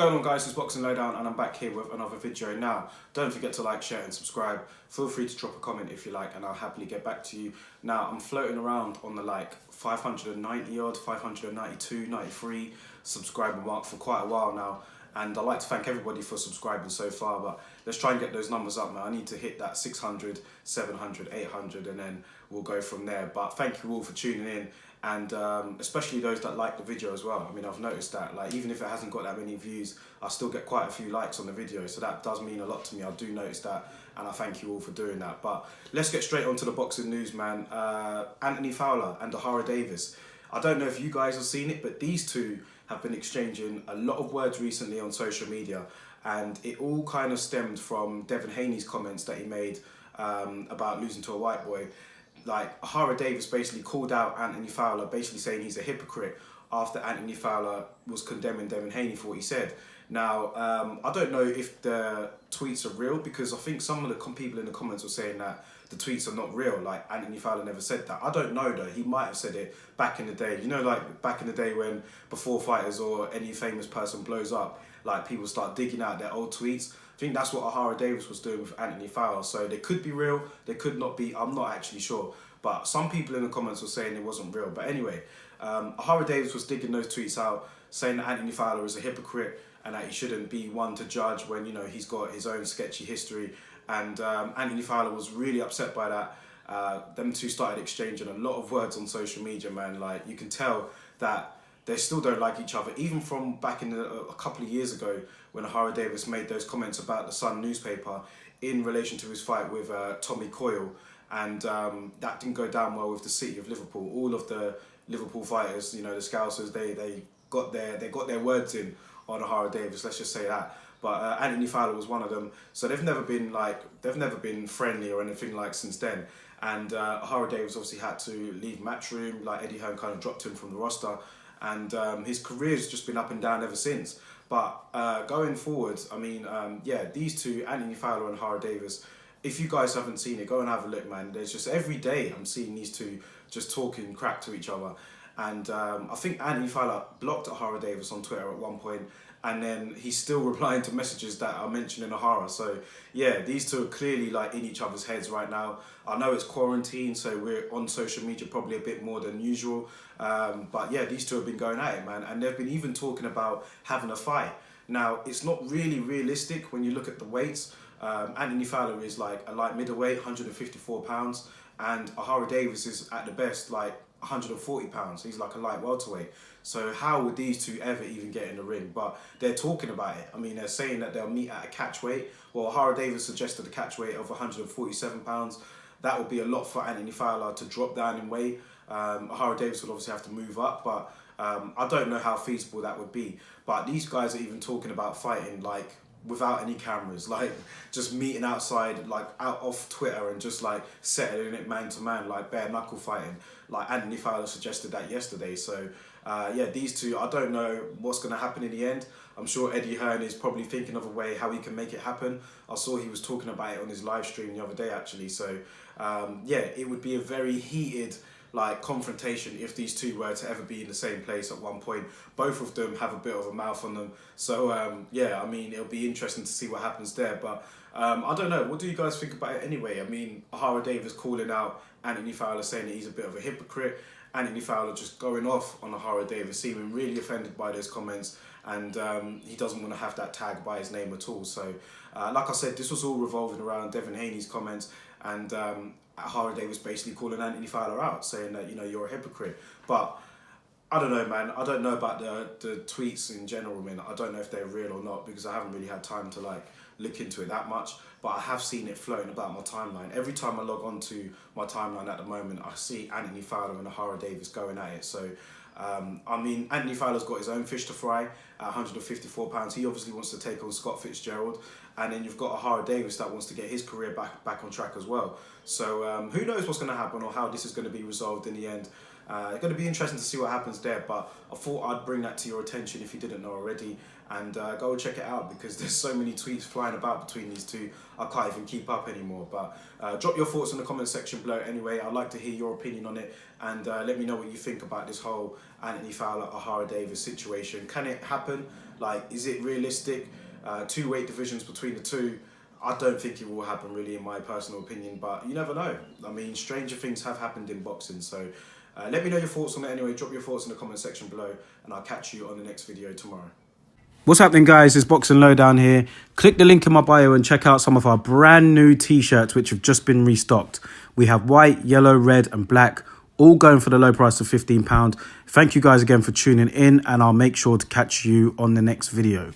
going on, guys? It's Boxing Lowdown and I'm back here with another video. Now, don't forget to like, share and subscribe. Feel free to drop a comment if you like and I'll happily get back to you. Now, I'm floating around on the 590 odd, 592, 93 subscriber mark for quite a while now. And I'd like to thank everybody for subscribing so far, but let's try and get those numbers up, man. I need to hit that 600, 700, 800 and then we'll go from there. But thank you all for tuning in, and especially those that like the video as well. I mean, I've noticed that even if it hasn't got that many views, I still get quite a few likes on the video, so that does mean a lot to me. I do notice that, and I thank you all for doing that. But let's get straight on to the boxing news, man. Anthony Fowler and Ohara Davies. I don't know if you guys have seen it, but these two have been exchanging a lot of words recently on social media, and it all kind of stemmed from Devin Haney's comments that he made about losing to a white boy. Ohara Davies basically called out Anthony Fowler, basically saying he's a hypocrite after Anthony Fowler was condemning Devin Haney for what he said. Now, I don't know if the tweets are real, because I think some of the people in the comments were saying that the tweets are not real, like Anthony Fowler never said that. I don't know though, he might have said it back in the day. You know, back in the day when before fighters or any famous person blows up, people start digging out their old tweets. I think that's what Ohara Davies was doing with Anthony Fowler. So they could be real, they could not be, I'm not actually sure. But some people in the comments were saying it wasn't real. But anyway, Ohara Davies was digging those tweets out, saying that Anthony Fowler is a hypocrite and that he shouldn't be one to judge when, you know, he's got his own sketchy history. And Anthony Fowler was really upset by that. Them two started exchanging a lot of words on social media, man. You can tell that they still don't like each other, even from back in a couple of years ago when Ohara Davies made those comments about the Sun newspaper in relation to his fight with Tommy Coyle. And that didn't go down well with the city of Liverpool. All of the Liverpool fighters, you know, the Scousers, they got their words in on Ohara Davies, let's just say that. But Anthony Fowler was one of them, so they've never been friendly or anything since then. And Ohara Davies obviously had to leave Matchroom. Eddie Hearn kind of dropped him from the roster, and his career's just been up and down ever since. But going forward, I mean, yeah, these two, Anthony Fowler and Ohara Davies, if you guys haven't seen it, go and have a look, man. There's just every day I'm seeing these two just talking crap to each other. And I think Anthony Fowler blocked Ohara Davies on Twitter at one point, and then he's still replying to messages that are mentioning Ohara. So yeah, these two are clearly in each other's heads right now. I know it's quarantine, so we're on social media probably a bit more than usual. But yeah, these two have been going at it, man. And they've been even talking about having a fight. Now, it's not really realistic when you look at the weights. Anthony Fowler is a light middleweight, 154 pounds, and Ohara Davies is at the best 140 pounds. He's a light welterweight. So how would these two ever even get in the ring? But they're talking about it. I mean, they're saying that they'll meet at a catch weight. Well, Ohara Davies suggested a catch weight of 147 pounds. That would be a lot for Anthony Fowler to drop down in weight. Ohara Davies would obviously have to move up, but I don't know how feasible that would be. But these guys are even talking about fighting without any cameras, just meeting outside, out off Twitter and just settling it man to man, bare knuckle fighting. Anthony Fowler suggested that yesterday. So yeah, these two, I don't know what's going to happen in the end. I'm sure Eddie Hearn is probably thinking of a way how he can make it happen. I saw he was talking about it on his live stream the other day, actually. So yeah, it would be a very heated confrontation if these two were to ever be in the same place at one point. Both of them have a bit of a mouth on them, so yeah, I mean, it'll be interesting to see what happens there. But I don't know, what do you guys think about it anyway? I mean, Ohara Davies calling out Anthony Fowler, saying that he's a bit of a hypocrite. Anthony Fowler just going off on Ohara Davies, seeming really offended by those comments, and he doesn't want to have that tag by his name at all. So like I said, this was all revolving around Devin Haney's comments, and Ohara Davies basically calling Anthony Fowler out, saying that, you know, you're a hypocrite. But I don't know, man. I don't know about the tweets in general, man. I don't know if they're real or not, because I haven't really had time to look into it that much. But I have seen it floating about my timeline. Every time I log on to my timeline at the moment, I see Anthony Fowler and Ohara Davies going at it. So I mean, Anthony Fowler's got his own fish to fry at 154 pounds. He obviously wants to take on Scott Fitzgerald. And then you've got Ohara Davies that wants to get his career back on track as well. So who knows what's going to happen or how this is going to be resolved in the end. It's going to be interesting to see what happens there, but I thought I'd bring that to your attention if you didn't know already, and go and check it out, because there's so many tweets flying about between these two, I can't even keep up anymore. But drop your thoughts in the comment section below anyway. I'd like to hear your opinion on it, and let me know what you think about this whole Anthony Fowler, Ohara Davies situation. Can it happen? Like, is it realistic? 2 weight divisions between the two, I don't think it will happen really, in my personal opinion, but you never know. I mean, stranger things have happened in boxing, so let me know your thoughts on it anyway. Drop your thoughts in the comment section below, and I'll catch you on the next video tomorrow. What's happening, guys? It's Boxing Lowdown here. Click the link in my bio and check out some of our brand new t-shirts which have just been restocked. We have white, yellow, red and black, all going for the low price of £15. Thank you guys again for tuning in, and I'll make sure to catch you on the next video.